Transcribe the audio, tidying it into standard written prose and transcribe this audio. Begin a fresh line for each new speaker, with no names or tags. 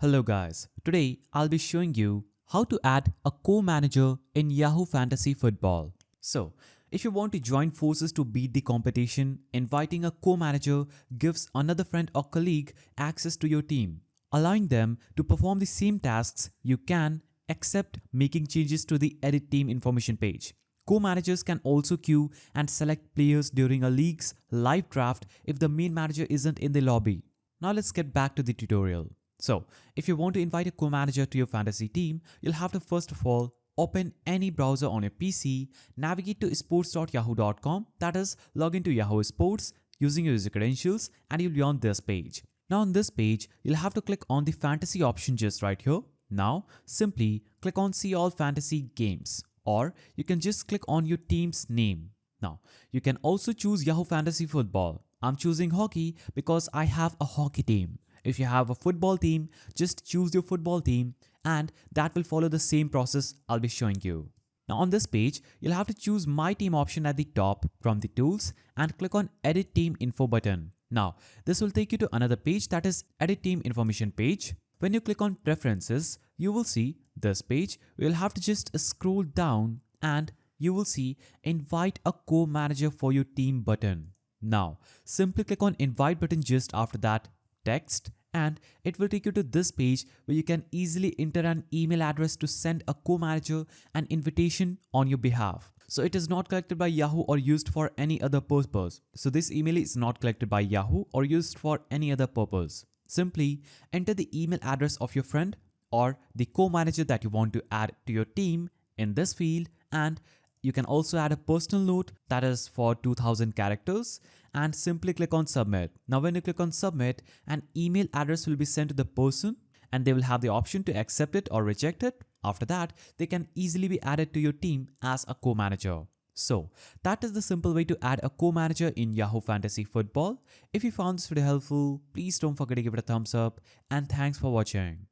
Hello guys, today I'll be showing you how to add a co-manager in Yahoo Fantasy Football. So, if you want to join forces to beat the competition, inviting a co-manager gives another friend or colleague access to your team, allowing them to perform the same tasks you can except making changes to the edit team information page. Co-managers can also queue and select players during a league's live draft if the main manager isn't in the lobby. Now let's get back to the tutorial. So, if you want to invite a co-manager to your fantasy team, you'll have to first of all open any browser on your PC, navigate to sports.yahoo.com, that is, log into Yahoo Sports using your user credentials, and you'll be on this page. Now on this page, you'll have to click on the fantasy option just right here. Now, simply click on See All Fantasy Games, or you can just click on your team's name. Now, you can also choose Yahoo Fantasy Football. I'm choosing hockey because I have a hockey team. If you have a football team, just choose your football team and that will follow the same process I'll be showing you. Now on this page, you'll have to choose My Team option at the top from the tools and click on Edit Team Info button. Now, this will take you to another page, that is Edit Team Information page. When you click on Preferences, you will see this page. You'll have to just scroll down and you will see Invite a Co-Manager for your team button. Now, simply click on Invite button just after that text and it will take you to this page where you can easily enter an email address to send a co-manager an invitation on your behalf. So it is not collected by Yahoo or used for any other purpose. So this email is not collected by Yahoo or used for any other purpose. Simply enter the email address of your friend or the co-manager that you want to add to your team in this field, and you can also add a personal note that is for 2000 characters and simply click on submit. Now when you click on submit, an email address will be sent to the person and they will have the option to accept it or reject it. After that, they can easily be added to your team as a co-manager. So that is the simple way to add a co-manager in Yahoo Fantasy Football. If you found this video helpful, please don't forget to give it a thumbs up and thanks for watching.